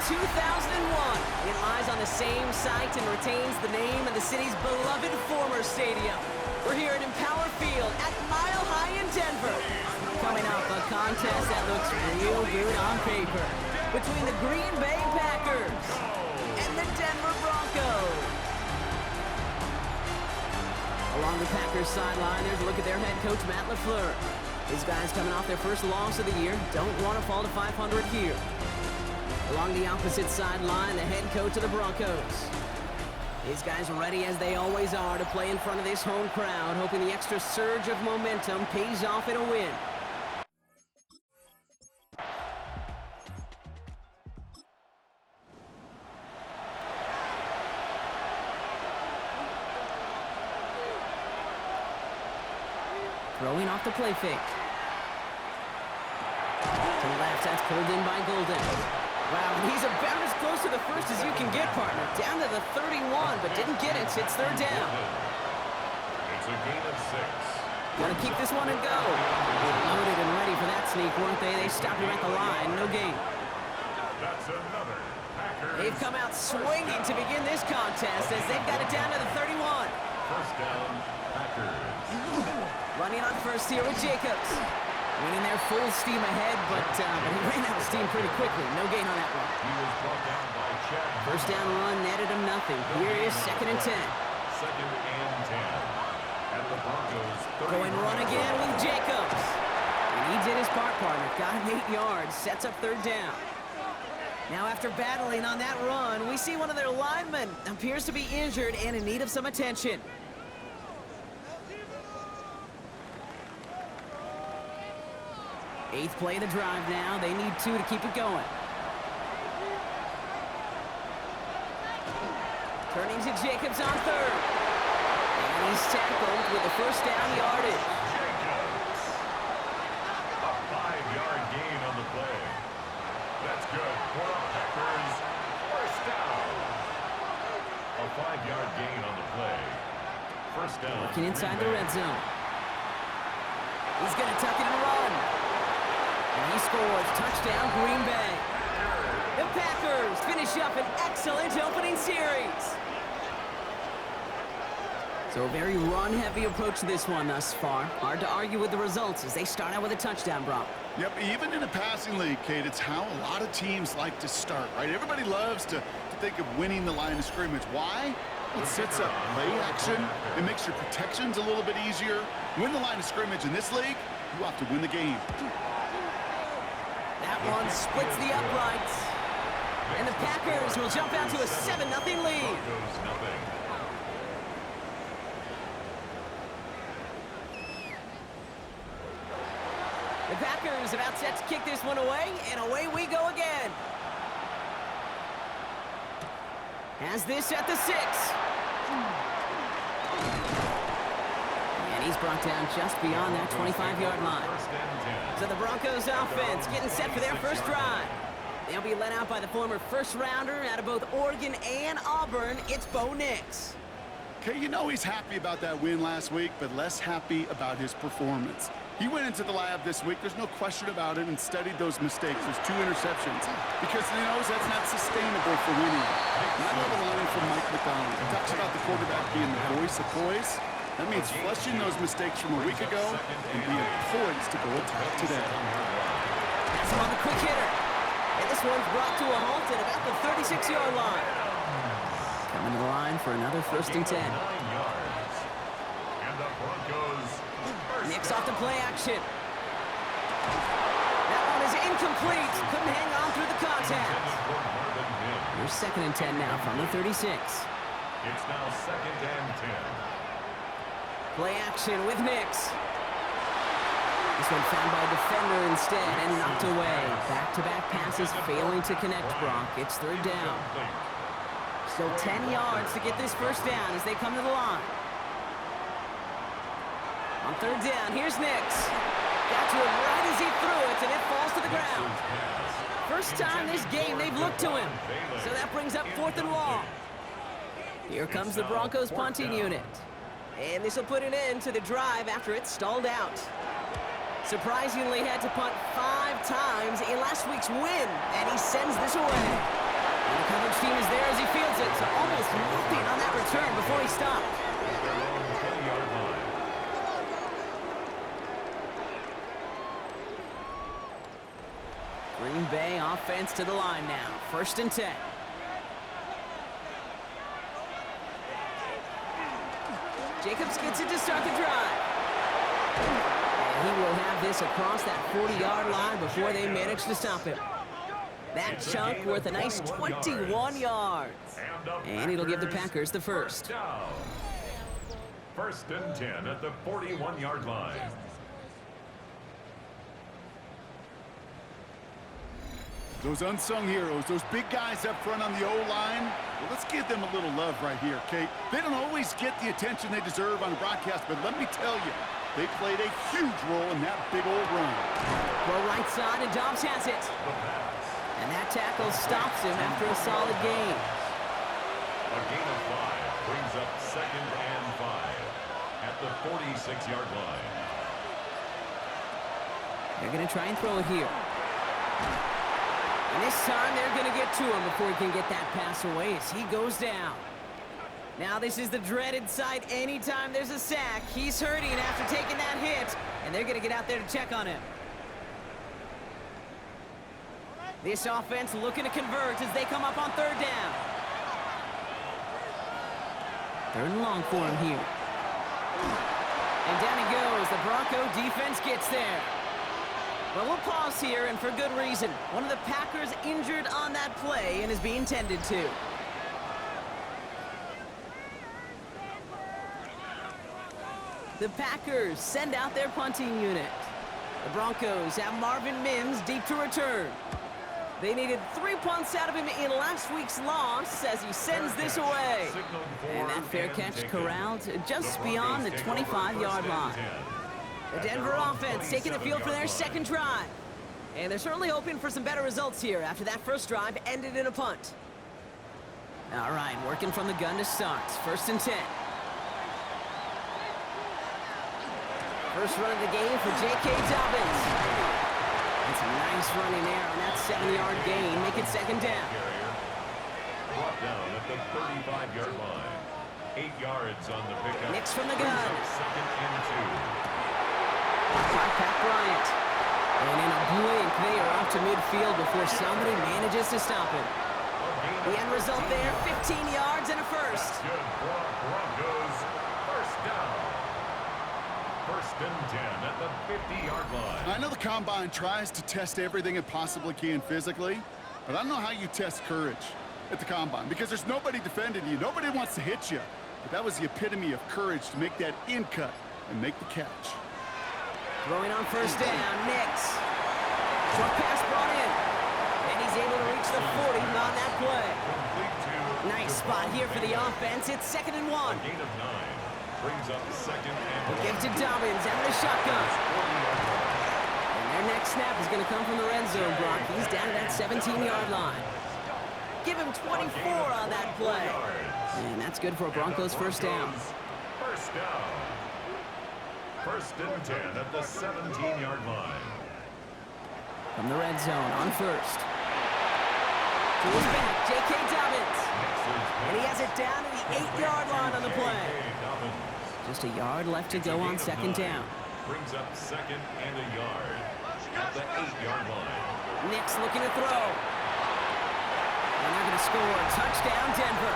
2001. It lies on the same site and retains the name of the city's beloved former stadium. We're here at Empower Field at Mile High in Denver. Coming up, a contest that looks real good on paper between the Green Bay Packers and the Denver Broncos. Along the Packers sideline, there's a look at their head coach, Matt LaFleur. His guys coming off their first loss of the year don't want to fall to 500 here. Along the opposite sideline, the head coach of the Broncos. His guys ready as they always are to play in front of this home crowd, hoping the extra surge of momentum pays off in a win. Throwing off the play fake. To the left, that's pulled in by Golden. Wow, he's about as close to the first as you can get, partner. Down to the 31, but didn't get it. It's third down. It's a gain of 6. Gonna keep this one and go. Loaded and ready for that sneak, weren't they? They stopped him at the line. No gain. That's another Packers. They've come out swinging to begin this contest as they've got it down to the 31. First down, Packers. Running on first here with Jacobs. Winning there full steam ahead, but he ran out of steam pretty quickly. No gain on that one. He was brought down by Chad. First down run netted him nothing. Here is second and 10. Second and 10. At the Broncos. Going run again with Jacobs. And he did his part, partner. Got him 8 yards. Sets up third down. Now after battling on that run, we see one of their linemen appears to be injured and in need of some attention. Eighth play of the drive now. They need 2 to keep it going. Turning to Jacobs on third. And he's tackled with the first down yardage. Jacobs. A 5-yard gain on the play. That's good for the Packers. First down. A 5-yard gain on the play. First down. Working inside the red zone. He's going to tuck it and run. And he scores. Touchdown, Green Bay. The Packers finish up an excellent opening series. So a very run-heavy approach to this one thus far. Hard to argue with the results as they start out with a touchdown, Brock. Yep, even in a passing league, Kate, it's how a lot of teams like to start, right? Everybody loves to think of winning the line of scrimmage. Why? It sets up play action. It makes your protections a little bit easier. Win the line of scrimmage in this league, you have to win the game. That one splits the uprights. And the Packers will jump out to a 7-0 lead. The Packers about set to kick this one away, and away we go again. Has this at the 6. And he's brought down just beyond that 25-yard line. So the Broncos offense getting set for their first drive. They'll be led out by the former first-rounder out of both Oregon and Auburn. It's Bo Nix. Okay, you know he's happy about that win last week, but less happy about his performance. He went into the lab this week, there's no question about it, and studied those mistakes, those 2 interceptions, because he knows that's not sustainable for winning. And I love a line from Mike McDonald. He talks about the quarterback being the voice of poise. That means flushing those mistakes from a week ago and being poised to go attack today. That's him on the quick hitter. And this one's brought to a halt at about the 36-yard line. Coming to the line for another first and 10. And the Broncos. Nix off the play action. That one is incomplete. Couldn't hang on through the contact. Here's second and 10 now from the 36. It's now second and 10. Play action with Nix. This one found by a defender instead and knocked away. Back-to-back passes failing to connect, Brock. It's third down. Still 10 yards to get this first down as they come to the line. On third down, here's Nix. Got to him right as he threw it, and it falls to the ground. First time this game they've looked to him. So that brings up 4th and long. Here comes the Broncos punting unit. And this will put an end to the drive after it stalled out. Surprisingly had to punt 5 times in last week's win, and he sends this away. coach team is there as he fields it. So almost nothing on that return before he stopped. Their own 20-yard line. Green Bay offense to the line now. 1st and 10. Jacobs gets it to start the drive. And he will have this across that 40-yard line before they manage to stop him. That chunk worth a nice 21 yards. And it'll give the Packers the first. Down. 1st and 10 at the 41-yard line. Those unsung heroes, those big guys up front on the O-line, well, let's give them a little love right here, Kate. They don't always get the attention they deserve on the broadcast, but let me tell you, they played a huge role in that big old run. Well, right side, and Dobbs has it. And that tackle stops him after a solid gain. A gain of 5 brings up 2nd and 5 at the 46-yard line. They're going to try and throw it here. And this time they're going to get to him before he can get that pass away as he goes down. Now this is the dreaded sight anytime there's a sack. He's hurting after taking that hit, and they're going to get out there to check on him. This offense looking to convert as they come up on 3rd down. 3rd and long for him here. And down he goes. The Bronco defense gets there. Well, we'll pause here, and for good reason. One of the Packers injured on that play and is being tended to. The Packers send out their punting unit. The Broncos have Marvin Mims deep to return. They needed 3 punts out of him in last week's loss as he sends this away. And that fair catch corralled just beyond the 25-yard line. The Denver offense taking the field for their 2nd drive. And they're certainly hoping for some better results here after that first drive ended in a punt. All right, working from the gun to start. 1st and 10. First run of the game for J.K. Dobbins. That's a nice running there on that 7-yard gain. Make it 2nd down. Brought down at the 35-yard line. 8 yards on the pickup. Nix from the gun. 2nd and 2. Pat Bryant. And in a blink, they are off to midfield before somebody manages to stop him. The end result there, 15 yards and a first. Good for Broncos. 1st down. 1st and 10 at the 50-yard line. I know the Combine tries to test everything it possibly can physically, but I don't know how you test courage at the Combine because there's nobody defending you. Nobody wants to hit you. But that was the epitome of courage to make that in cut and make the catch. Throwing on 1st down, Nix. Short pass brought in. And he's able to reach the 40 on that play. Nice spot here for the offense. It's 2nd and 1. A gain of 9 brings up 2nd and 1. Give to Dobbins out of the shotgun. And their next snap is going to come from the red zone, Brock. He's down at that 17-yard line. Give him 24 on that play. And that's good for a Broncos 1st down. 1st down. 1st and 10 at the 17-yard line. From the red zone on 1st. To his back, J.K. Dobbins. And he has it down to the 8-yard line on the play. Just a yard left to go on 2nd down. Brings up 2nd and a yard at the 8-yard line. Nix looking to throw. And they're going to score. Touchdown, Denver.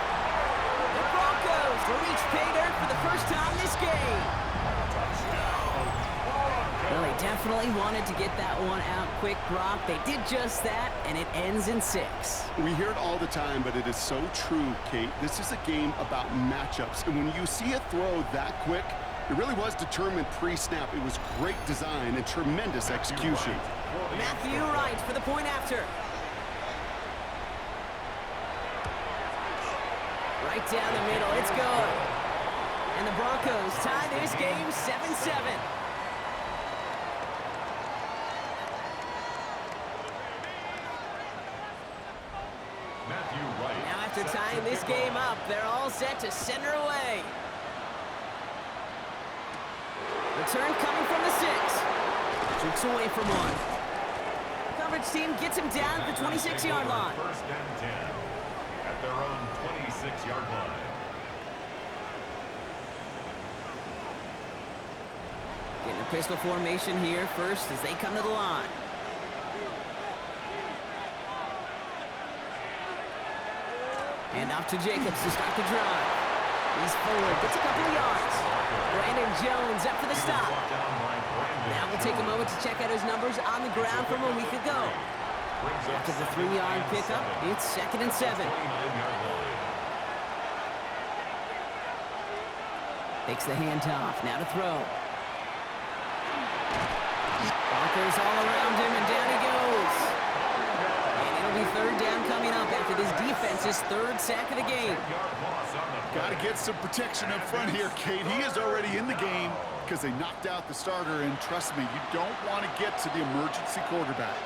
The Broncos will reach pay dirt for the first time this game. Well, they definitely wanted to get that one out quick, Brock. They did just that, and it ends in 6. We hear it all the time, but it is so true, Kate. This is a game about matchups, and when you see a throw that quick, it really was determined pre-snap. It was great design and tremendous execution. Matthew Wright for the point after. Right down the middle, it's good. And the Broncos tie this game 7-7. Now after tying this game up, they're all set to center away. Return coming from the 6. Shoots away from 1. Coverage team gets him down at the 26-yard line. 1st and 10 at 6-yard line. Getting a pistol formation here first as they come to the line. And off to Jacobs to start the drive. He's forward, gets a couple of yards. Brandon Jones up for the stop. Now we'll take a moment to check out his numbers on the ground from a week ago. After the 3-yard pickup, it's 2nd and 7. Takes the handoff, now to throw. Broncos all around him, and down he goes. And it'll be 3rd down coming up after this defense's 3rd sack of the game. Got to get some protection up front here, Kate. He is already in the game because they knocked out the starter, and trust me, you don't want to get to the emergency quarterback.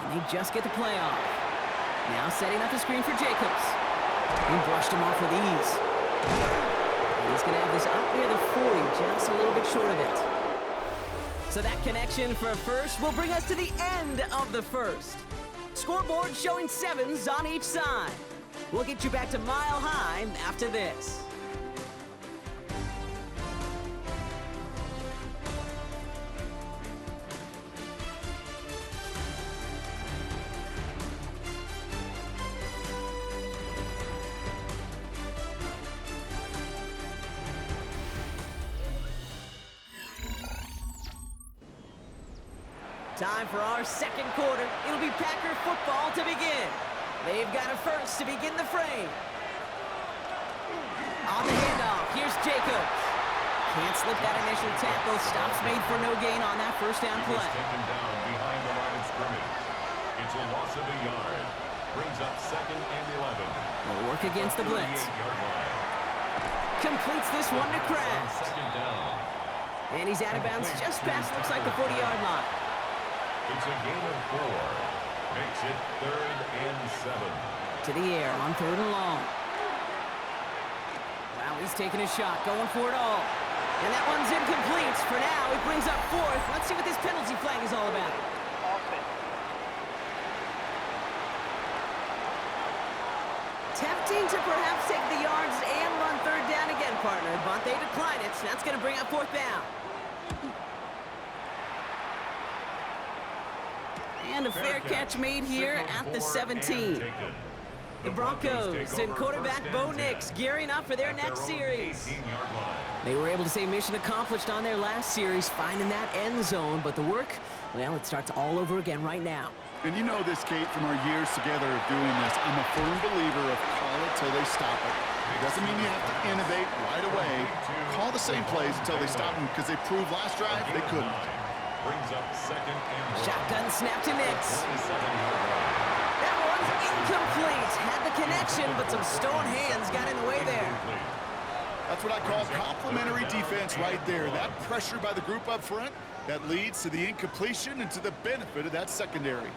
And they just get the play off. Now setting up the screen for Jacobs. He brushed him off with ease. And he's going to have this up near the 40, just a little bit short of it. So that connection for a first will bring us to the end of the first. Scoreboard showing 7s on each side. We'll get you back to Mile High after this. Time for our second quarter. It'll be Packer football to begin. They've got a first to begin the frame. On the handoff, here's Jacobs. Can't slip that initial tackle. Stops made for no gain on that first down play. Taken down behind the line of scrimmage. It's a loss of a yard. Brings up 2nd and 11. Will work against the blitz. Completes this one to Kraft. 2nd down. And he's out of bounds just past, looks like the 40-yard line. It's a gain of 4. Makes it 3rd and 7. To the air on 3rd and long. Wow, he's taking a shot, going for it all. And that one's incomplete. For now, it brings up 4th. Let's see what this penalty flag is all about. Tempting to perhaps take the yards and run 3rd down again, partner, but they decline it. So that's going to bring up 4th down. And a fair catch made here at the 17. The Broncos and quarterback Bo Nix gearing up for their next series. They were able to say mission accomplished on their last series, finding that end zone, but the work, well, it starts all over again right now. And you know this, Kate, from our years together of doing this. I'm a firm believer of call it till they stop it. It doesn't mean you have to innovate right away. Call the same plays until they stop them, because they proved last drive they couldn't. Brings up 2nd and Shotgun snap to Nix. That one's incomplete. Had the connection, but some stone hands got in the way there. That's what I call complimentary defense right there. That pressure by the group up front, that leads to the incompletion and to the benefit of that secondary.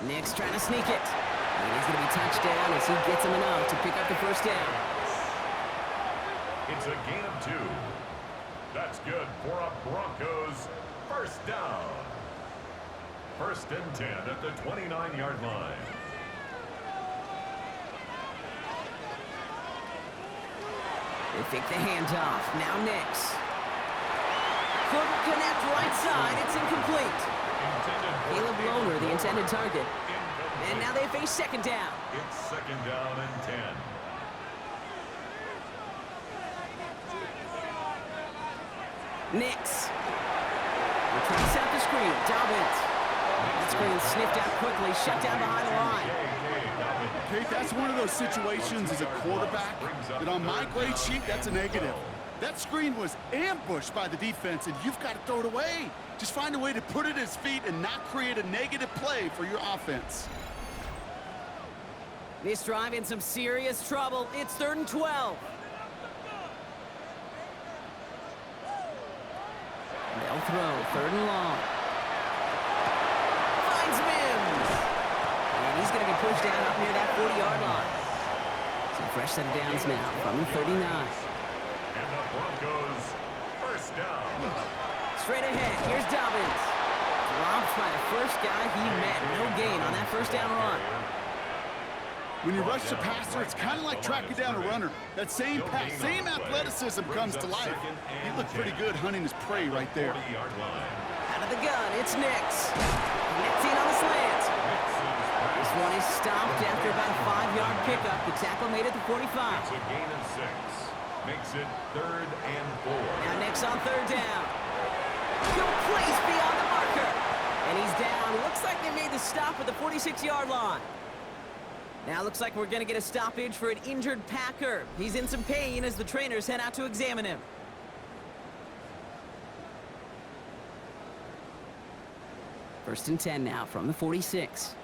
Nix trying to sneak it. And he's going to be touchdown as he gets him enough to pick up the first down. It's a gain of 2. That's good for a Broncos first down. 1st and 10 at the 29-yard line. They fake the handoff. Now Nix. Couldn't connect right side. It's incomplete. Caleb Lohner, the intended target. And now they face 2nd down. It's 2nd down and 10. Nix. We'll try to set the screen. Dobbins. That screen sniffed out quickly, shut down behind the line. Kate, that's one of those situations as a quarterback that on my grade sheet, that's a negative. That screen was ambushed by the defense, and you've got to throw it away. Just find a way to put it at his feet and not create a negative play for your offense. This drive in some serious trouble. It's 3rd and 12. They'll throw 3rd and long. Finds Mims. And he's going to be pushed down up near that 40-yard line. Some fresh set of downs now from the 39. And the Broncos first down. Straight ahead, here's Dobbins. Dropped by the first guy he met. No gain on that first down run. When you rush the passer, it's kind of like tracking down a runner. That same pass, same athleticism comes to life. He looked pretty good hunting his prey right there. Out of the gun, it's Nix. Connecting on the slant. This one is stopped after about a 5-yard pickup. The tackle made it to 45. It's a gain of 6. Makes it 3rd and 4. Now Nix on 3rd down. Good place beyond the marker. And he's down. Looks like they made the stop at the 46-yard line. Now looks like we're going to get a stoppage for an injured Packer. He's in some pain as the trainers head out to examine him. First and 10 now from the 46.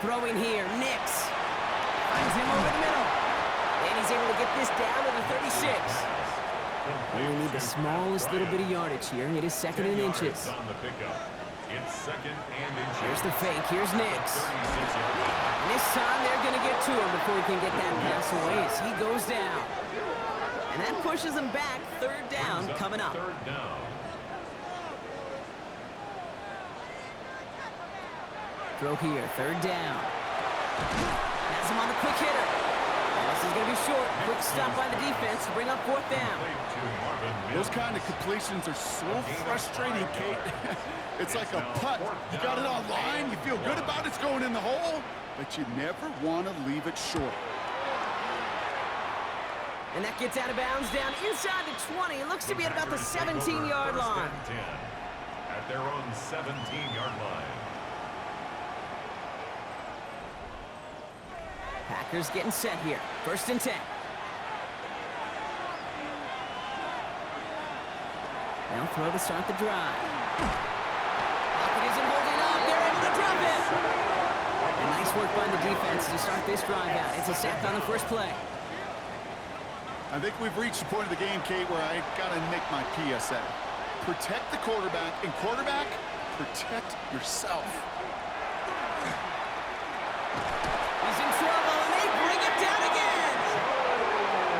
Throwing here, Nix. Finds him over the middle. And he's able to get this down to the 36. We need the smallest little bit of yardage here. It is 2nd and inches. On the pickup. It's 2nd and inches. Here's the fake. Here's Nix. And this time they're going to get to him before he can get that pass away as he goes down. And that pushes him back. 3rd down coming up. 3rd down. Throw here. 3rd down. Has him on the quick hitter. And this is going to be short. Quick stop by the defense to bring up 4th down. Those kind of completions are so frustrating, Kate. It's like a putt. You got it on line, you feel good about it's going in the hole, but you never want to leave it short. And that gets out of bounds down inside the 20. It looks to be at about the 17-yard line. At their own 17-yard line. Packers getting set here. 1st and 10. Now throw to start the drive. Pocket isn't holding up. They're able to drop it. And nice work by the defense to start this drive out. It's a sack on the first play. I think we've reached the point of the game, Kate, where I got to make my PSA. Protect the quarterback, and quarterback, protect yourself. He's in trouble, and they bring it down again.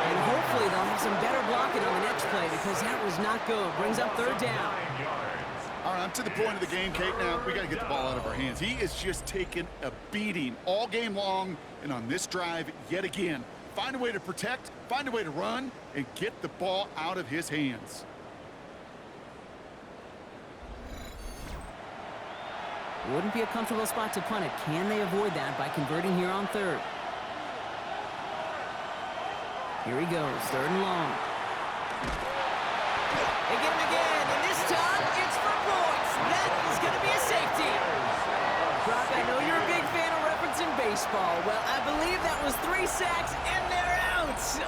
And hopefully they'll have some better blocking on the next play because that was not good. Brings up 3rd down. All right, I'm to the point of the game, Kate. Now, we got to get the ball out of our hands. He is just taking a beating all game long, and on this drive, yet again. Find a way to protect, find a way to run, and get the ball out of his hands. Wouldn't be a comfortable spot to punt it. Can they avoid that by converting here on 3rd? Here he goes, 3rd and long. They get him again, and this time it's for points. That is going to be a safety. Brock, I know you're a big fan of referencing baseball. Well, I believe that was 3 sacks, and they're out.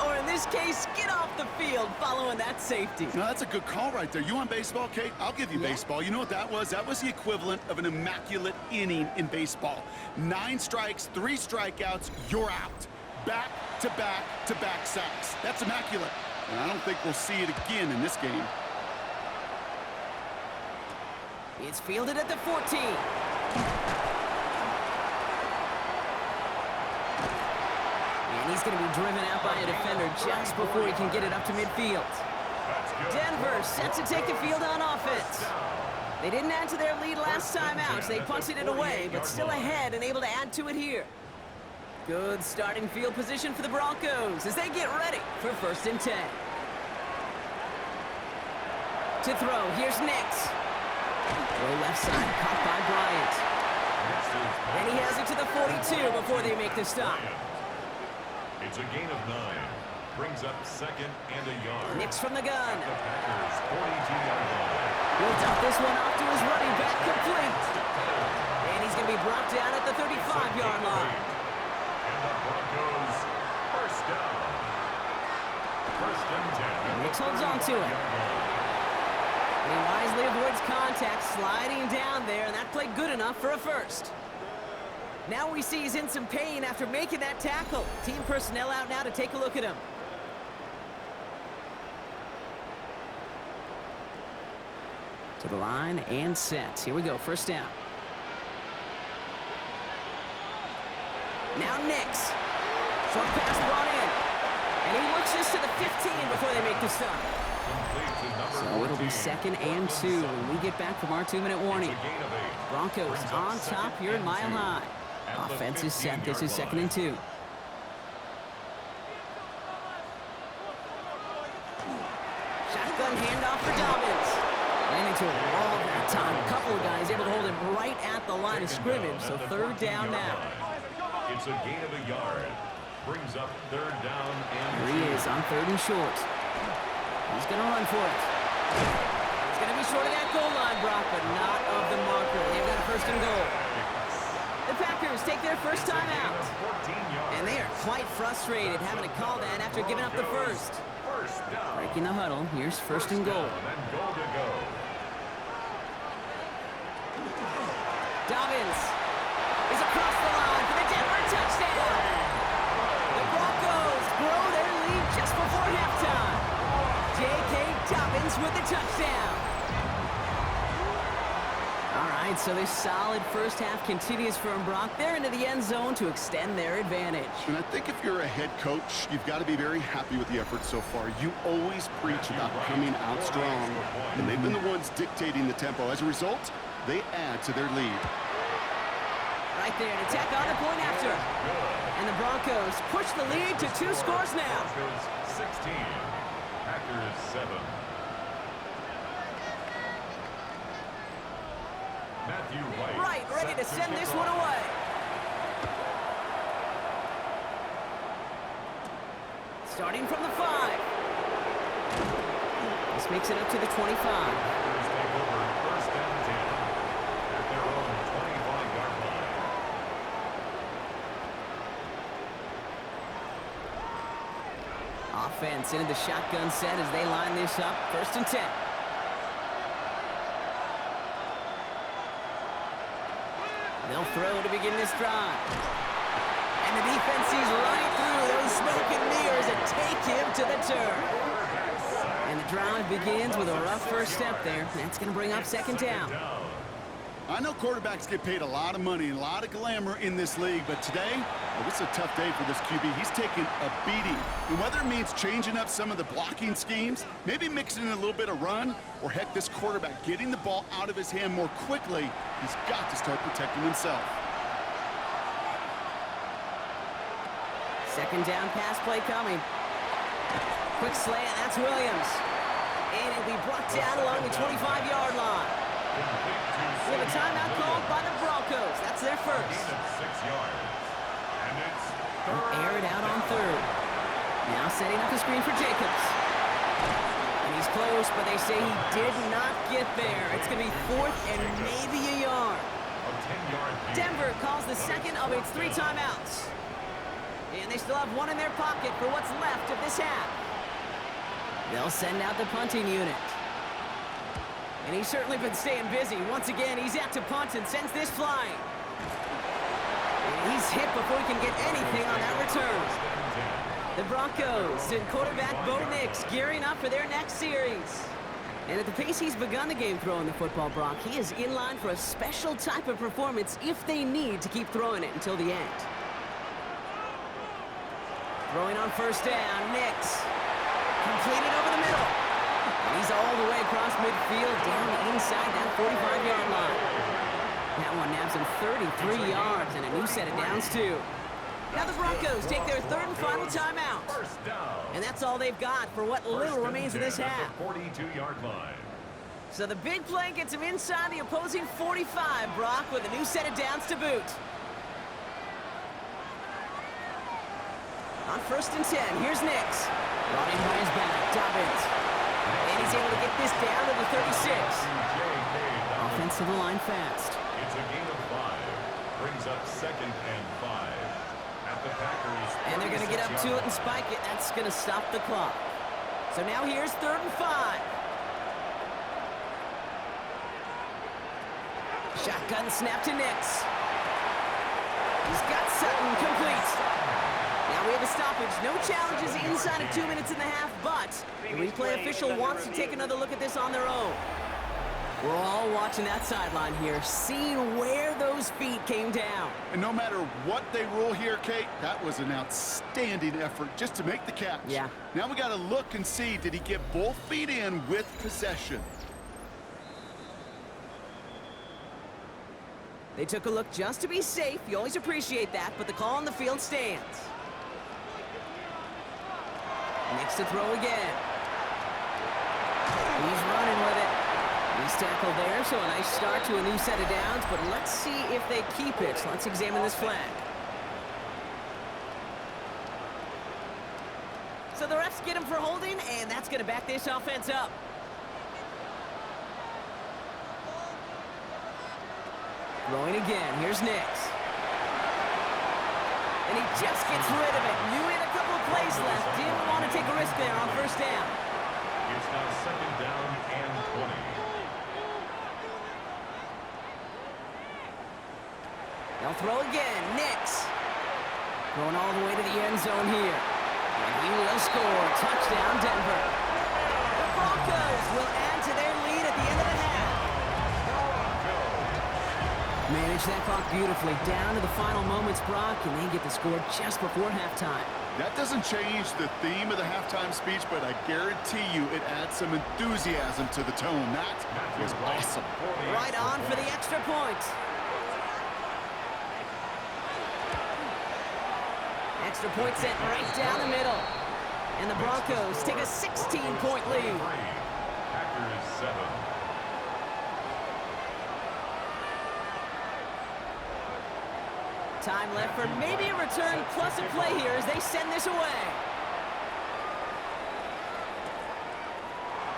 Or in this case, get off the field following that safety. No, that's a good call right there. You want baseball, Kate? I'll give you baseball. You know what that was? That was the equivalent of an immaculate inning in baseball. 9 strikes, 3 strikeouts, you're out. Back-to-back-to-back sacks. That's immaculate. And I don't think we'll see it again in this game. It's fielded at the 14. And he's going to be driven out by a defender just before he can get it up to midfield. Denver set to take the field on offense. They didn't add to their lead last time out. They punted it away, but still ahead and able to add to it here. Good starting field position for the Broncos as they get ready for 1st and 10. To throw, here's Nix. Throw left side, caught by Bryant. And he has it to the 42 before they make the stop. It's a gain of 9. Brings up 2nd and a yard. Nix from the gun. The Packers 42-yard line. He'll dump this one off to his running back, complete. And he's going to be brought down at the 35-yard line. And the Broncos first down. 1st and 10. Nix holds on to it. And he wisely avoids contact, sliding down there, and that played good enough for a first. Now we see he's in some pain after making that tackle. Team personnel out now to take a look at him. To the line and set. Here we go, 1st down. Now Nix. Short pass brought in. And he works this to the 15 before they make the stop. So it'll be 2nd and 2 when we get back from our 2-minute warning. Broncos on top here in Mile High. Offense is set. This is 2nd and 2. Shotgun handoff for Dobbins. Ran into a wall that time. A couple of guys able to hold him right at the line of scrimmage. So 3rd down now. It's a gain of a yard. Brings up 3rd down and Here he is on 3rd and short. He's going to run for it. He's going to be short of that goal line, Brock, but not of the marker. They've got a 1st and goal. The Packers take their first time out. And they are quite frustrated having to call that after giving up the first. Breaking the huddle. Here's 1st and goal. Dobbins is across the line for the Denver touchdown. The Broncos grow their lead just before halftime. J.K. Dobbins with the touchdown. All right, so this solid first half continues from Brock. They're into the end zone to extend their advantage. And I think if you're a head coach, you've got to be very happy with the effort so far. You always preach about coming out strong, and they've been the ones dictating the tempo. As a result, they add to their lead. Right there to tack on the point after. And the Broncos push the lead to 2 scores now. Broncos 16, Packers 7. Matthew Right, ready to send this one away. Starting from the 5. This makes it up to the 25. Packers take over 1st and 10 at their own 25-yard line. Offense into the shotgun set as they line this up. 1st and 10. They'll throw to begin this drive. And the defense sees right through those smoke and mirrors and take him to the turf. And the drive begins with a rough first step there. That's going to bring up 2nd down. I know quarterbacks get paid a lot of money and a lot of glamour in this league, but today, well, this is a tough day for this QB. He's taking a beating. And whether it means changing up some of the blocking schemes, maybe mixing in a little bit of run, or heck, this quarterback getting the ball out of his hand more quickly, he's got to start protecting himself. 2nd down pass play coming. Quick slant, that's Williams. And it'll be brought down along the 25-yard line. We have a timeout called by the Broncos. That's their first. 6 yards. And it's Air it out on 3rd. Now setting up the screen for Jacobs. And he's close, but they say he did not get there. It's going to be 4th and maybe a yard. a 10-yard gain. Denver calls the second of its 3 timeouts. And they still have 1 in their pocket for what's left of this half. They'll send out the punting unit. And he's certainly been staying busy. Once again, he's out to punt and sends this flying. And he's hit before he can get anything on that return. The Broncos and quarterback Bo Nix gearing up for their next series. And at the pace he's begun the game throwing the football, Brock, he is in line for a special type of performance if they need to keep throwing it until the end. Throwing on first down, Nix. Completed over the middle. And he's all the way across midfield, down inside that 45-yard line. That one nabs him 33 yards and a new set of downs, too. Now the Broncos take their 3rd and final timeout. And that's all they've got for what little remains of this half. 42-yard line. So the big play gets him inside the opposing 45, Brock, with a new set of downs to boot. On 1st and 10, here's Nix. Brought in by his back, Dobbins. And he's able to get this down to the 36. Offensive line fast. It's a gain of 5. Brings up 2nd and 5. At the Packers. And they're going to get up to it and spike it. That's going to stop the clock. So now here's 3rd and 5. Shotgun snap to Nix. He's got Sutton complete. Now we have a stoppage. No challenges inside of 2 minutes and a half, but the replay official wants to take another look at this on their own. We're all watching that sideline here, seeing where those feet came down. And no matter what they rule here, Kate, that was an outstanding effort just to make the catch. Yeah. Now we got to look and see, did he get both feet in with possession? They took a look just to be safe. You always appreciate that, but the call on the field stands. Next to throw again. He's running with it. He's tackled there, so a nice start to a new set of downs, but let's see if they keep it. Let's examine this flag. So the refs get him for holding, and that's going to back this offense up. Throwing again. Here's Nix. And he just gets rid of it. Knew he had a couple of plays left. Didn't want to take a risk there on first down. It's now second down and 20. They'll throw again. Nix. Going all the way to the end zone here. And he will score. Touchdown, Denver. The Broncos will add to their lead at the end of the half. Manage that clock beautifully. Down to the final moments, Brock, and they get the score just before halftime. That doesn't change the theme of the halftime speech, but I guarantee you it adds some enthusiasm to the tone. That was awesome. Right on for the extra point. Extra point sent right down the middle. And the Broncos take a 16-point lead. Packers 7. Time left for maybe a return plus a play here as they send this away.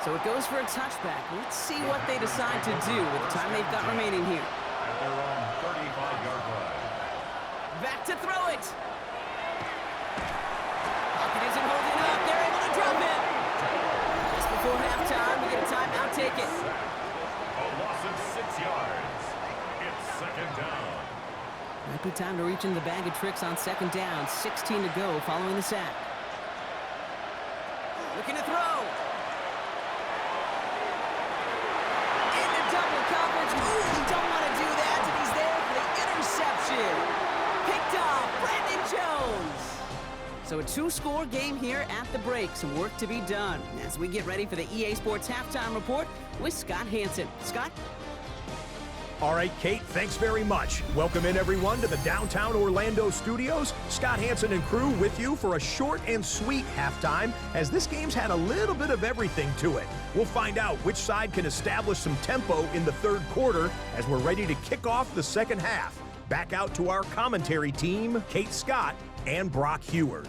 So it goes for a touchback. Let's see what they decide to do with the time they've got remaining here. At their own 35-yard line. Back to throw it. Pocket isn't holding up. They're able to drop him. Just before halftime, we get a timeout. Take it. A loss of 6 yards. It's second down. Might be time to reach in the bag of tricks on second down. 16 to go following the sack. Looking to throw. Into double coverage. Ooh, you don't want to do that. And he's there for the interception. Picked off Brandon Jones. So a two-score game here at the break. Some work to be done as we get ready for the EA Sports Halftime Report with Scott Hanson. Scott? All right, Kate, thanks very much. Welcome in, everyone, to the downtown Orlando studios. Scott Hanson and crew with you for a short and sweet halftime, as this game's had a little bit of everything to it. We'll find out which side can establish some tempo in the third quarter as we're ready to kick off the second half. Back out to our commentary team, Kate Scott and Brock Heward.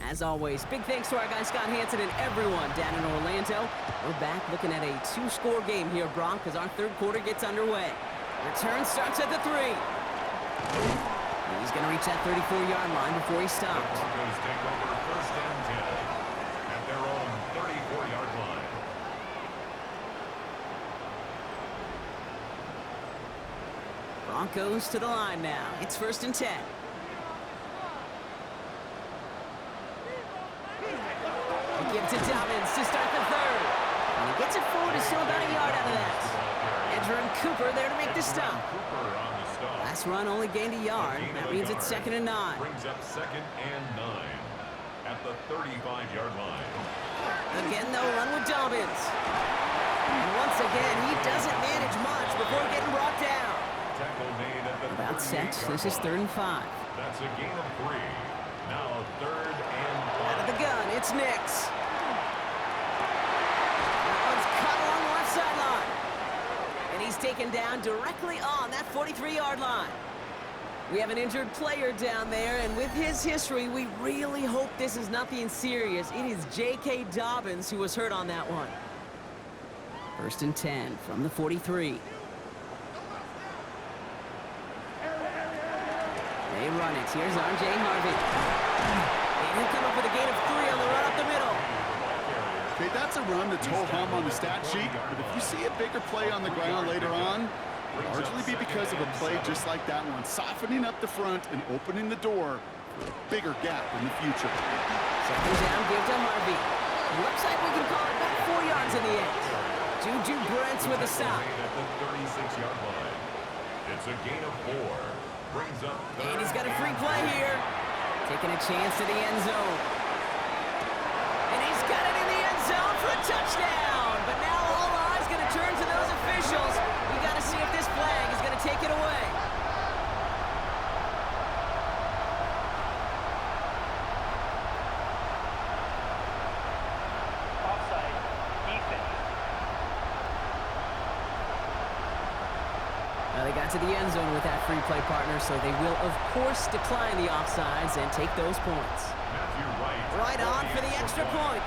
As always, big thanks to our guy Scott Hanson and everyone down in Orlando. We're back looking at a two-score game here, Brock, as our third quarter gets underway. Return starts at the 3. He's going to reach that 34-yard line before he stops. Broncos take over first and 10 at their own 34-yard line. Broncos to the line now. It's first and 10. He gives it to Dobbins to start the third. And he gets it forward to still about a yard out of that. Andrew and Cooper there to make the stop. Cooper on the stop. Last run only gained a yard. That means it's second and 9. Brings up second and 9 at the 35-yard line. Again, they'll run with Dobbins. And once again, he doesn't manage much before getting brought down. Tackle made at the About set. This is 3rd and 5. That's a gain of 3. Now 3rd and 5. Out of the gun, it's Nix. That one's cut along the left sideline. And he's taken down directly on that 43-yard line. We have an injured player down there, and with his history, we really hope this is nothing serious. It is J.K. Dobbins who was hurt on that one. 1st and 10 from the 43. They run it. Here's R.J. Harvey. And he'll come up with a gain of 3 on the run up the middle. Okay, that's a run that's ho-hum on the stat sheet, but if you see a bigger play on the ground later on, largely be because of a play just like that one, softening up the front and opening the door bigger gap in the future. Second down, give to Harvey. Looks like we can call it about 4 yards in the end. Juju Brents with a stop. At the 36-yard line. It's a gain of 4. Brings up And he's got a free play here. Taking a chance to the end zone. And he's got it in the end zone for a touchdown. But now all eyes going to turn to those officials. We got to see if this flag is going to take it away. Offside. Defense. Now they got to the end zone with that free play partner, so they will, of course, decline the offsides and take those points. Matthew Wright. Right on for the extra point.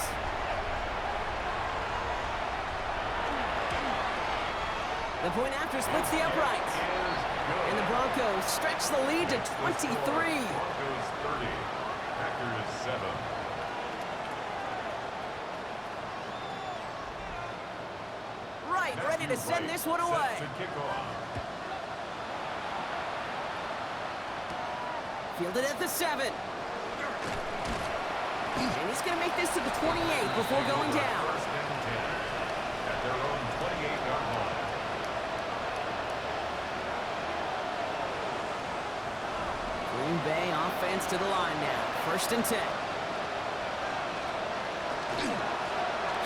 The point after splits the uprights. And the Broncos stretch the lead to 23. Broncos 30. Packers 7. Right, ready to send this one away. Set to kick off. Fielded at the 7. And he's going to make this to the 28 before going down. First and 10 at their own 28-yard line. Green Bay offense to the line now. First and 10.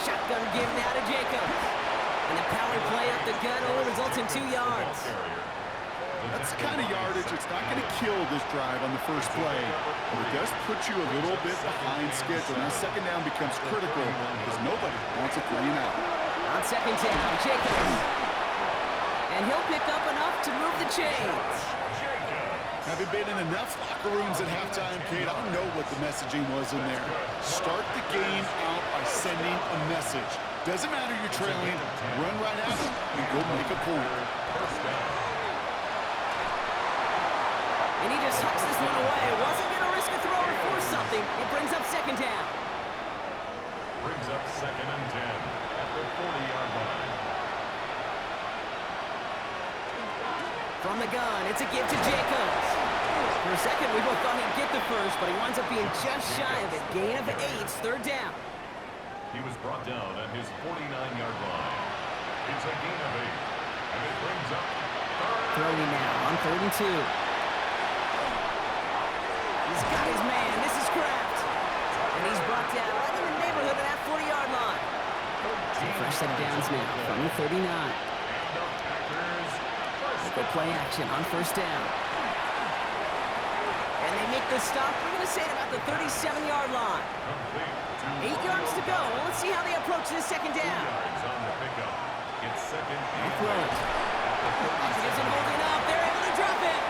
Shotgun give now to Jacobs. And the power play up the gut only results in 2 yards. That's the kind of yardage it's not going to kill this drive on the first play, but it does put you a little bit behind schedule. Now second down becomes critical because nobody wants a 3-and-out. On second down, Jacobs. And he'll pick up enough to move the chains. Having been in enough locker rooms at halftime, Kate, I know what the messaging was in there. Start the game out by sending a message. Doesn't matter you're trailing, run right at it and go make a point. First down. And he just hucks this one away. Wasn't going to risk a throw or force something. It brings up second down. Brings up second and 10 at the 40-yard line. From the gun, it's a give to Jacobs. For a second, we both thought he'd get the first, but he winds up being just shy of it. Gain of 8, third down. He was brought down at his 49-yard line. It's a gain of 8, and it brings up Throwing now on third and 2. He's got his man. This is Kraft. And he's brought down right in the neighborhood of that 40-yard line. Fresh set of downs now from the 39. Look at play action on first down. And they make the stop. We're going to say it about the 37-yard line. 8 yards to go. Well, let's see how they approach this second down. on the pickup. It's second and Throw it. Isn't holding up. They're able to drop it.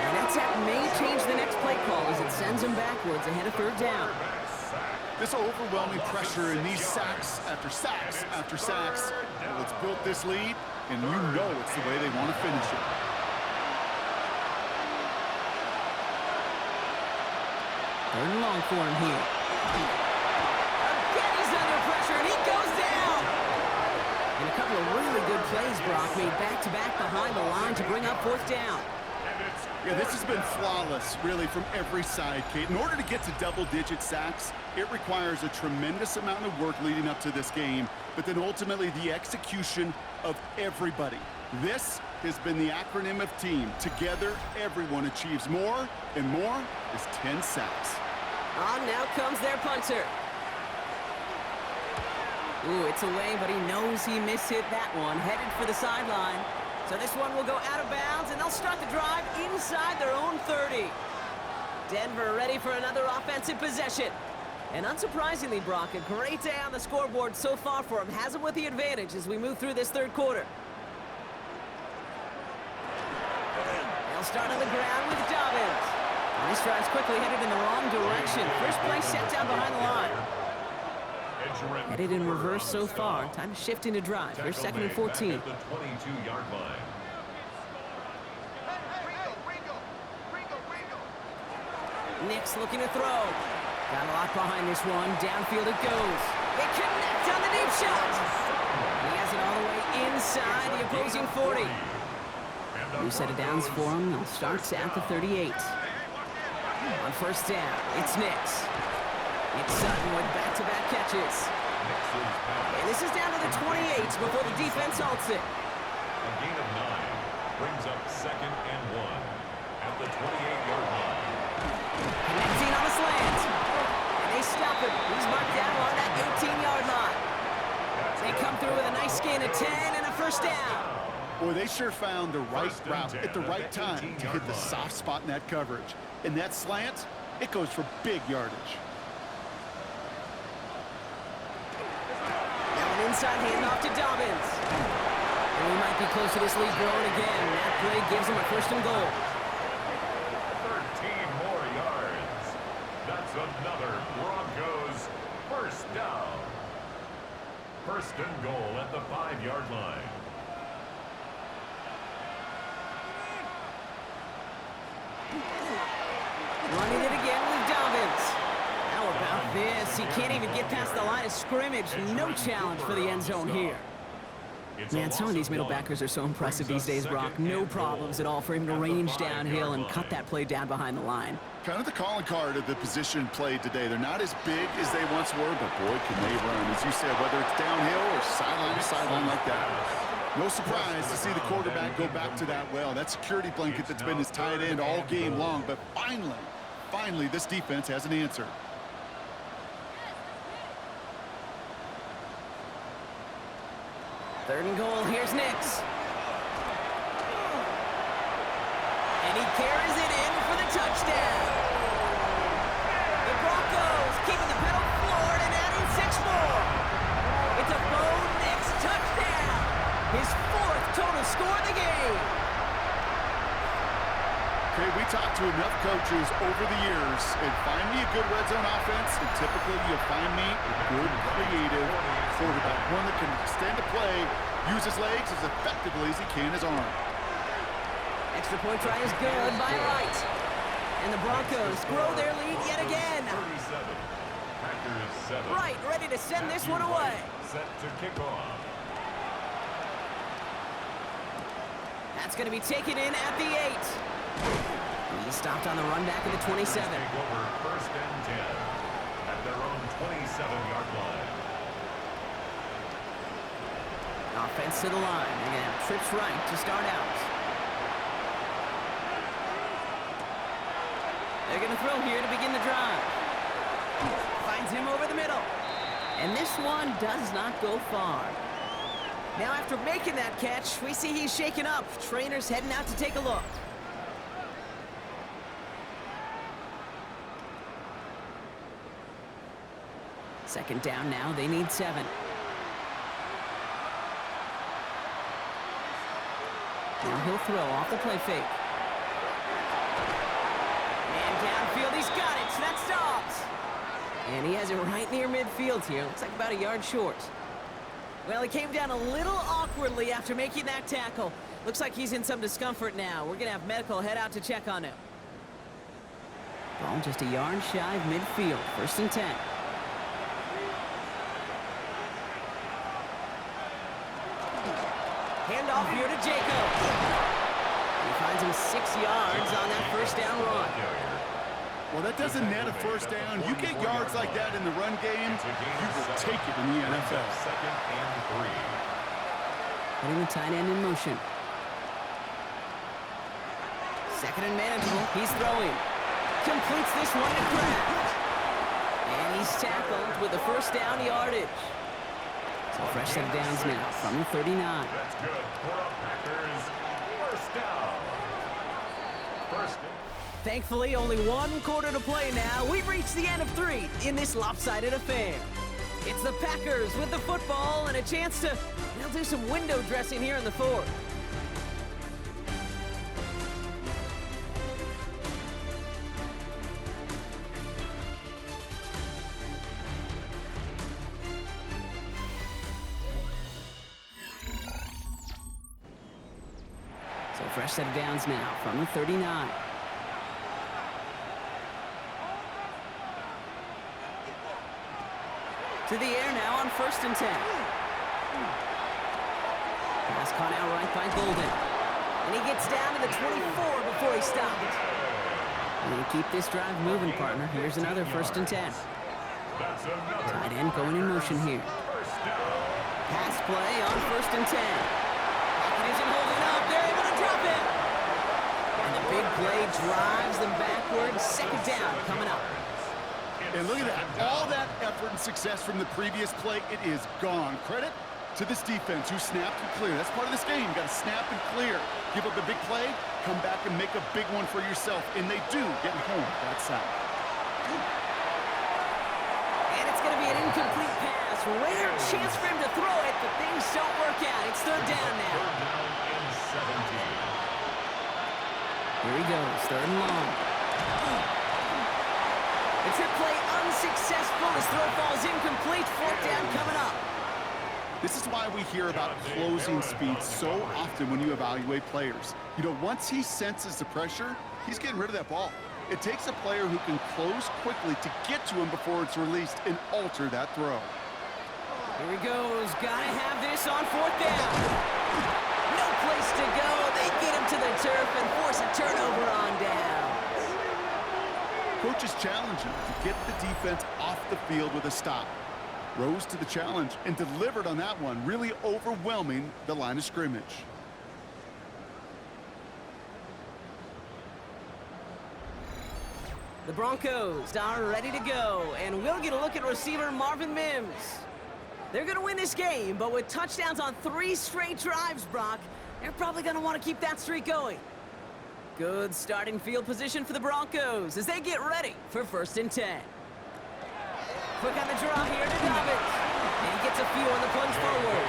And that may change the next play call as it sends them backwards ahead of third down. This overwhelming pressure and these sacks after sacks after sacks, well, it's built this lead, and you know it's the way they want to finish it. Third and long for him here. Again, he's under pressure, and he goes down. And a couple of really good plays, Brock, made back-to-back behind the line to bring up fourth down. Yeah, this has been flawless, really, from every side, Kate. In order to get to double-digit sacks, it requires a tremendous amount of work leading up to this game, but then ultimately the execution of everybody. This has been the acronym of team. Together, everyone achieves more, and more is 10 sacks. On now comes their punter. Ooh, it's away, but he knows he mishit that one. Headed for the sideline. So this one will go out of bounds, and they'll start the drive inside their own 30. Denver ready for another offensive possession. And unsurprisingly, Brock, a great day on the scoreboard so far for him. Has him with the advantage as we move through this third quarter. They'll start on the ground with Dobbins. And this drive's quickly headed in the wrong direction. First play set down behind the line. Headed in reverse so far. Time to shift into drive. Here's second and 14. At the 22-yard line. Nick's looking to throw. Got a lot behind this one. Downfield it goes. They connect on the deep shot. He has it all the way inside the opposing 40. New set of downs for him. They'll start at the 38. On first down, it's Nix. It's Sutton with back-to-back catches. And this is down to the 28 before the defense halts it. A gain of 9 brings up 2nd and 1 at the 28-yard line. Connecting on a slant. And they stop him. He's marked down on that 18-yard line. They come through with a nice gain of 10 and a first down. Boy, they sure found the right route at the right time to hit the soft spot in that coverage. And that slant, it goes for big yardage. Now an inside handoff to Dobbins. And we might be close to this lead growing again. That play gives him a first and goal. 13 more yards. That's another Broncos first down. First and goal at the 5-yard line. Running it again with Dobbins. How about this? He can't even get past the line of scrimmage. No challenge for the end zone here. Man, some of these middle backers are so impressive these days, Brock. No problems at all for him to range downhill and cut that play down behind the line. Kind of the calling card of the position played today. They're not as big as they once were, but boy, can they run. As you said, whether it's downhill or sideline to sideline like that. No surprise to see the quarterback go back to that well. That security blanket that's been his tight end all game long. But finally, this defense has an answer. Third and goal, here's Nix. And he carries it in for the touchdown. The Broncos keeping the pedal floored and adding 6 more. It's a Bo Nix touchdown. His 4th total score of the game. Okay, we talked to enough coaches over the years, and find me a good red zone offense, and typically you'll find me a good, creative quarterback, one that can extend the play, use his legs as effectively as he can his arm. Extra point try is good by Wright. And the Broncos grow their lead yet again. 37. Packers 7. Wright ready to send this one away. Set to kick off. That's going to be taken in at the 8. He stopped on the run back at the 27. Take over first and 10 at their own 27-yard line. Offense to the line. Again, trips right to start out. They're going to throw here to begin the drive. Finds him over the middle. And this one does not go far. Now after making that catch, we see he's shaken up. Trainer's heading out to take a look. Second down now, they need 7. Now he'll throw off the play fake. Man downfield, he's got it, so that stops. And he has it right near midfield here. Looks like about a yard short. Well, he came down a little awkwardly after making that tackle. Looks like he's in some discomfort now. We're going to have medical head out to check on him. Ball just a yard shy of midfield, first and 10. Handoff here to Jacobs. He finds him 6 yards on that first down run. Well, that doesn't net a first down. You get yards like that in the run game, you will take it in the NFL. Second and 3. Putting the tight end in motion. Second and manageable. He's throwing. Completes this one to Kraft. And he's tackled with the first down yardage. So fresh set of downs now from the 39. That's good for the Packers. First down. First down. Thankfully, only 1 quarter to play now. We've reached the end of 3 in this lopsided affair. It's the Packers with the football and a chance to, they'll do some window dressing here in the 4th. So fresh set of downs now from the 39. To the air now on first and 10. Pass caught out right by Golden. And he gets down to the 24 before he stopped. And keep this drive moving, partner. Here's another 1st and 10. Tight end going in motion here. Pass play on 1st and 10. Lockett isn't holding up. They're able to drop it. And the big play drives them backwards. 2nd down coming up. And look at that. All that effort and success from the previous play, it is gone. Credit to this defense who snapped and cleared. That's part of this game. You got to snap and clear. Give up a big play, come back and make a big one for yourself. And they do, getting home that side. And it's going to be an incomplete pass. Rare chance for him to throw it, but things don't work out. It's 3rd down now. Here he goes, 3rd and long. The trick play unsuccessful. His throw falls incomplete. 4th down coming up. This is why we hear about closing speed so often when you evaluate players. You know, once he senses the pressure, he's getting rid of that ball. It takes a player who can close quickly to get to him before it's released and alter that throw. Here he goes. Gotta have this on 4th down. No place to go. They get him to the turf and force a turnover on down. Coach is challenging to get the defense off the field with a stop. Rose to the challenge and delivered on that one, really overwhelming the line of scrimmage. The Broncos are ready to go, and we'll get a look at receiver Marvin Mims. They're going to win this game, but with touchdowns on 3 straight drives, Brock, they're probably going to want to keep that streak going. Good starting field position for the Broncos as they get ready for 1st and 10. Quick on the draw here to Dobbins. And he gets a few on the plunge forward.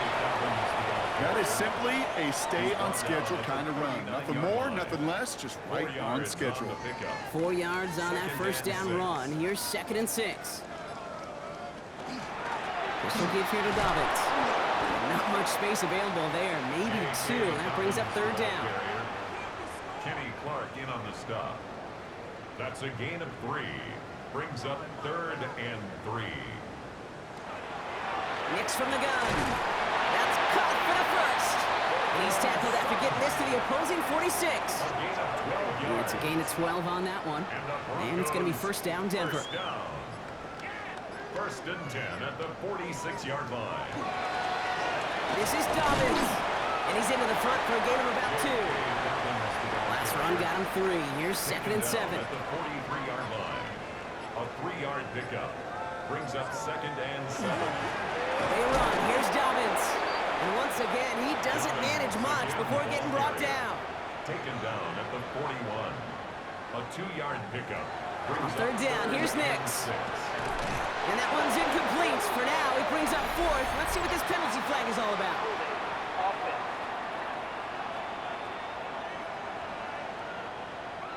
That is simply a stay on schedule kind of run. Nothing more, nothing less, just right on schedule. 4 yards on that 1st down run. Here's 2nd and 6. Pistol give here to Dobbins. Not much space available there. Maybe 2. That brings up 3rd down. Kenny Clark in on the stop. That's a gain of 3. Brings up 3rd and 3. Nix from the gun. That's caught for the 1st. And he's tackled after getting this to the opposing 46. And it's a gain of 12 on that one. And it's going to be 1st down, Denver. 1st and 10 at the 46-yard line. This is Dobbins. And he's into the front for a gain of about 2. Last run got him 3. Here's 2nd and 7. At the 43-yard line. A 3-yard pickup. Brings up 2nd and 7. They run. Here's Dobbins. And once again, he doesn't manage much before getting brought down. Taken down at the 41. A 2-yard pickup. On 3rd down, here's Nix. And that one's incomplete. For now, he brings up 4th. Let's see what this penalty flag is all about.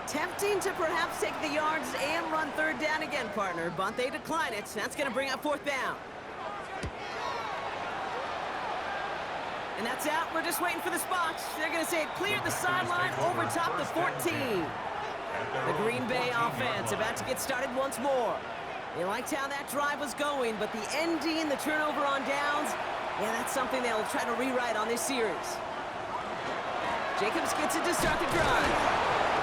Tempting to perhaps take the yards and run 3rd down again, partner, but they decline it. That's going to bring up 4th down. And that's out. We're just waiting for the spots. They're going to say it cleared the sideline over top the 14. The Green Bay offense about to get started once more. They liked how that drive was going, but the ending, the turnover on downs, yeah, that's something they'll try to rewrite on this series. Jacobs gets it to start the drive.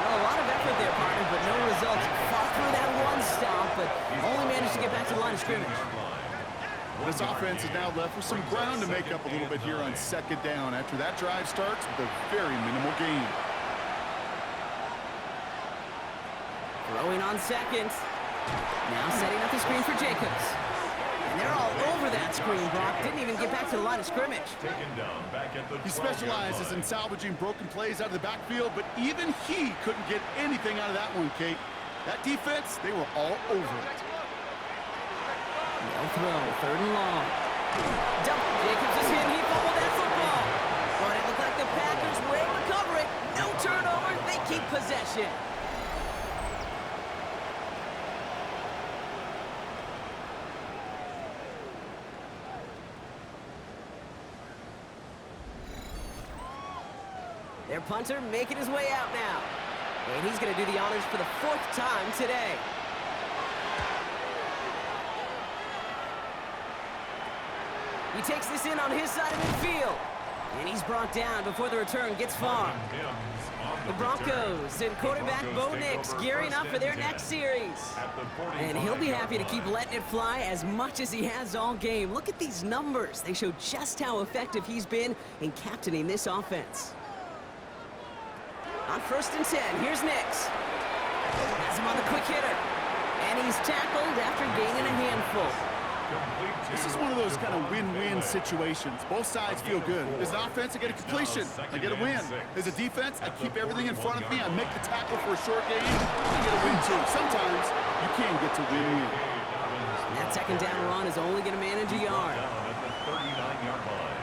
Well, a lot of effort there, partner, but no results. Fought through that one stop, but only managed to get back to the line of scrimmage. This offense is now left with some ground to make up a little bit here on 2nd down after that drive starts with a very minimal gain. Throwing on 2nd. Now setting up the screen for Jacobs. And they're all over that screen, Brock. Didn't even get back to the line of scrimmage. He specializes in salvaging broken plays out of the backfield, but even he couldn't get anything out of that one, Kate. That defense, they were all over it. No throw, 3rd and long. Jacobs is hit. He fumbled that football. But it looked like the Packers were able to cover it. No turnover. They keep possession. Their punter making his way out now. And he's going to do the honors for the 4th time today. He takes this in on his side of midfield. And he's brought down before the return gets far. The Broncos and quarterback Bo Nix gearing up for their next series. And he'll be happy to keep letting it fly as much as he has all game. Look at these numbers. They show just how effective he's been in captaining this offense. On 1st and 10, here's Nix. Has him on the quick hitter. And he's tackled after gaining a handful. This is one of those kind of win-win situations. Both sides feel good. As an offense, I get a completion. I get a win. As a defense, I keep everything in front of me. I make the tackle for a short gain. I get a win, too. Sometimes you can get to win-win. That second down run is only going to manage a yard. At the 39-yard line.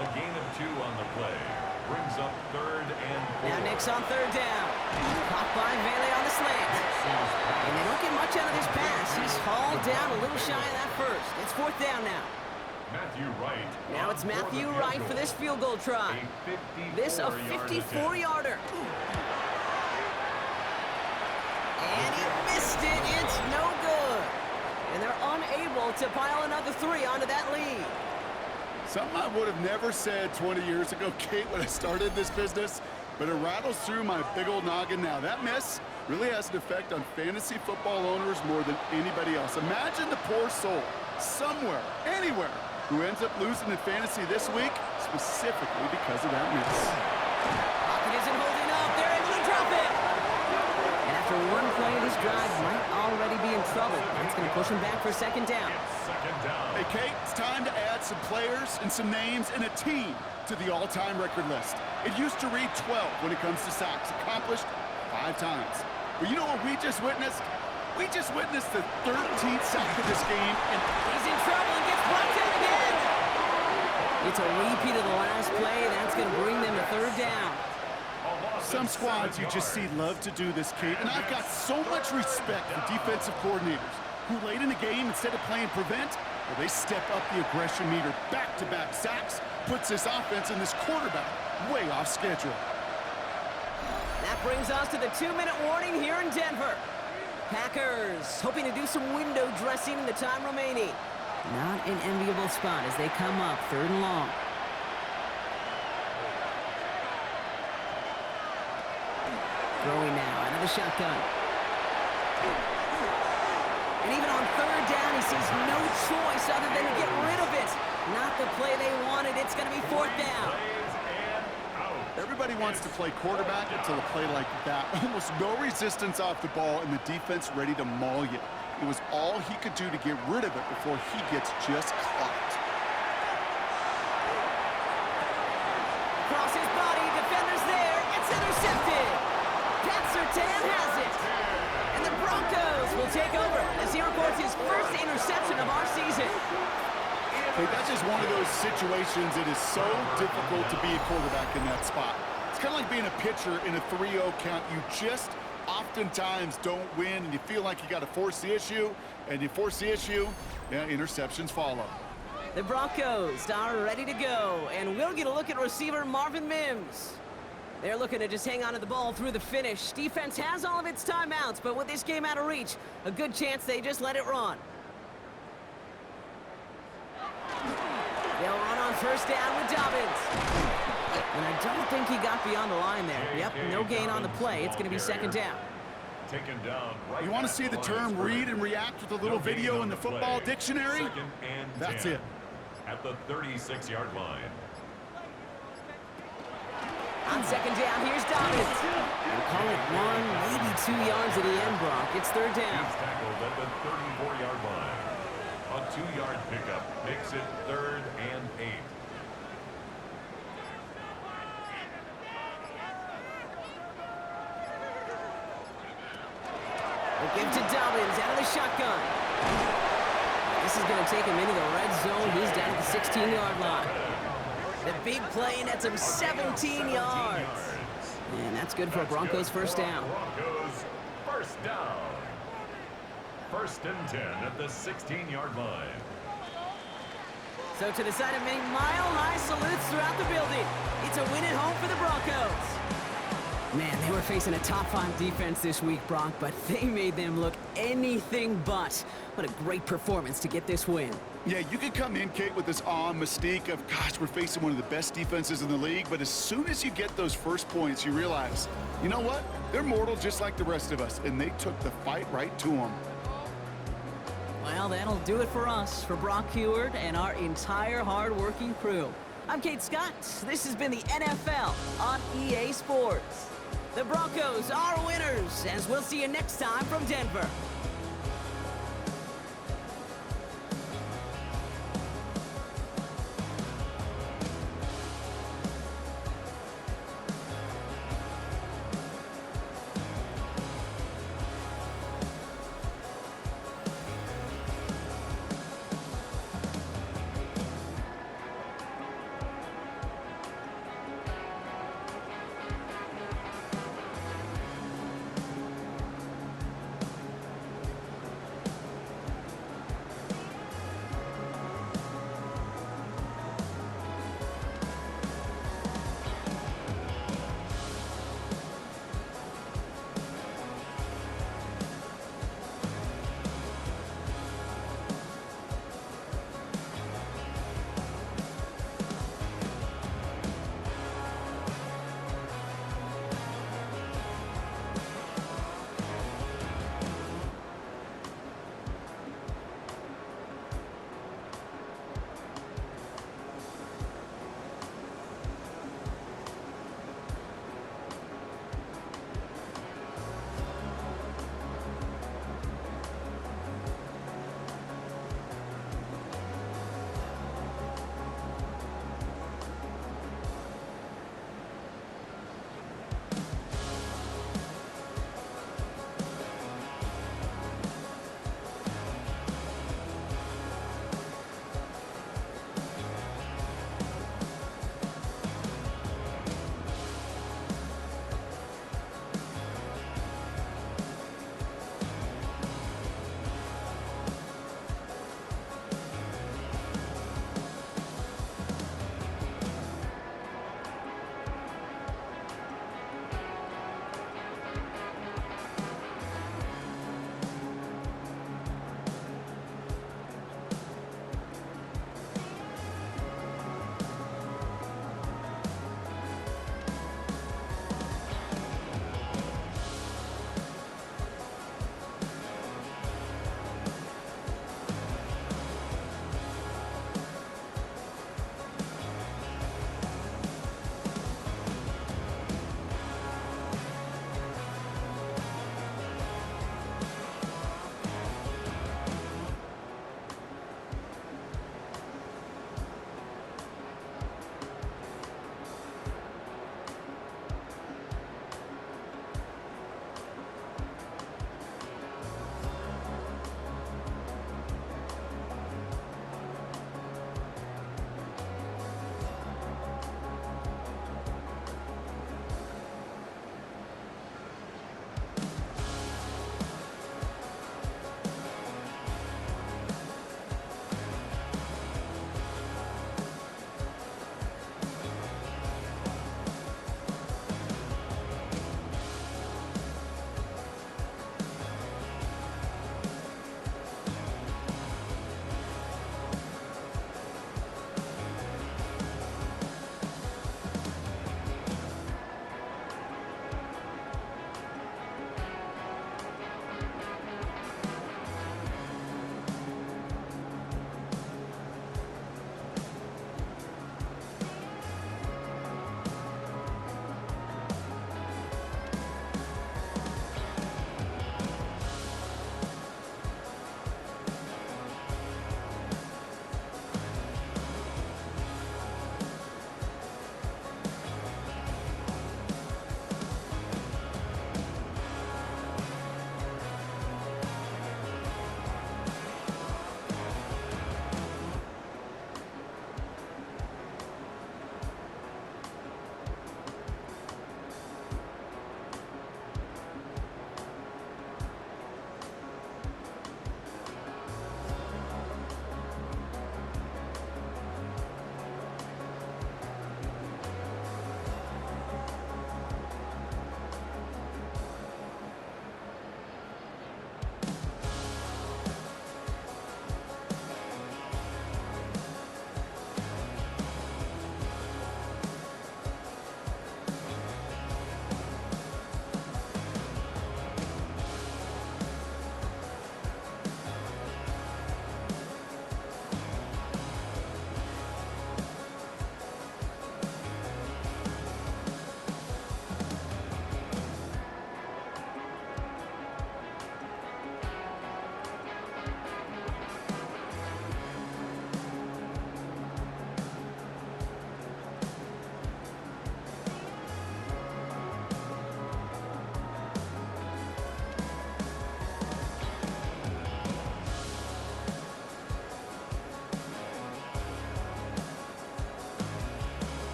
A gain of 2 on the play. Brings up 3rd and 4. Now Nix on 3rd down. Caught by Vele on the slant. And they don't get much out of this pass. He's hauled down a little shy of that first. It's 4th down now. Matthew Wright. Now it's Matthew Wright for this field goal try. This a 54-yarder. And he missed it. It's no good. And they're unable to pile another 3 onto that lead. Something I would have never said 20 years ago, Kate, when I started this business, but it rattles through my big old noggin now. That miss really has an effect on fantasy football owners more than anybody else. Imagine the poor soul somewhere, anywhere, who ends up losing in fantasy this week, specifically because of that miss. Pocket isn't holding up. They're able to drop it. And after one play, this drive might already be in trouble. That's going to push him back for 2nd down. Hey, Kate, it's time to add some players and some names and a team to the all-time record list. It used to read 12 when it comes to sacks, accomplished 5 times. But you know what we just witnessed? We just witnessed the 13th sack of this game, and He's in trouble and gets brought down again. It's a repeat of the last play. That's going to bring them to 3rd down. some squads you just see love to do this, Kate, and I've got so much respect for defensive coordinators who late in the game, instead of playing prevent, well, they step up the aggression meter. Back-to-back sacks puts this offense and this quarterback way off schedule. That brings us to the 2-minute warning here in Denver. Packers hoping to do some window dressing in the time remaining. Not an enviable spot as they come up 3rd and long. Throwing now out of the shotgun. And even on 3rd down, he sees no choice other than to get rid of it. Not the play they wanted. It's going to be 4th down. Everybody wants to play quarterback until a play like that. Almost no resistance off the ball and the defense ready to maul you. It was all he could do to get rid of it before he gets just clocked. Across his body, defender's there. It's intercepted. Pat Surtain has it. And the Broncos will take over as he records his first interception of our season. Hey, that's just one of those situations. It is so difficult to be a quarterback in that spot. It's kind of like being a pitcher in a 3-0 count. You just oftentimes don't win, and you feel like you got to force the issue, and you force the issue, yeah, interceptions follow. The Broncos are ready to go, and we'll get a look at receiver Marvin Mims. They're looking to just hang on to the ball through the finish. Defense has all of its timeouts, but with this game out of reach, a good chance they just let it run. They'll run on 1st down with Dobbins. And I don't think he got beyond the line there. Yep, no gain on the play. It's going to be 2nd down. Taken down right. You want to see the term read and react with a little video in the football dictionary? That's it. At the 36-yard line. On 2nd down, here's Dobbins. We'll call it 1, maybe 2 yards at the end, Brock. It's 3rd down. He's tackled at the 34-yard line. A 2-yard pickup makes it 3rd and 8. We'll give to Dobbins out of the shotgun. This is going to take him into the red zone. He's down at the 16-yard line. The big play nets him 17 yards. And that's good for a Broncos 1st down. Broncos 1st down. 1st and 10 at the 16-yard line. So to the side of many mile-high salutes throughout the building. It's a win at home for the Broncos. Man, they were facing a top 5 defense this week, Brock, but they made them look anything but. What a great performance to get this win. Yeah, you could come in, Kate, with this awe and mystique of, gosh, we're facing one of the best defenses in the league, but as soon as you get those first points, you realize, you know what? They're mortal just like the rest of us, and they took the fight right to them. Well, that'll do it for us, for Brock Heward and our entire hard-working crew. I'm Kate Scott. This has been the NFL on EA Sports. The Broncos are winners, as we'll see you next time from Denver.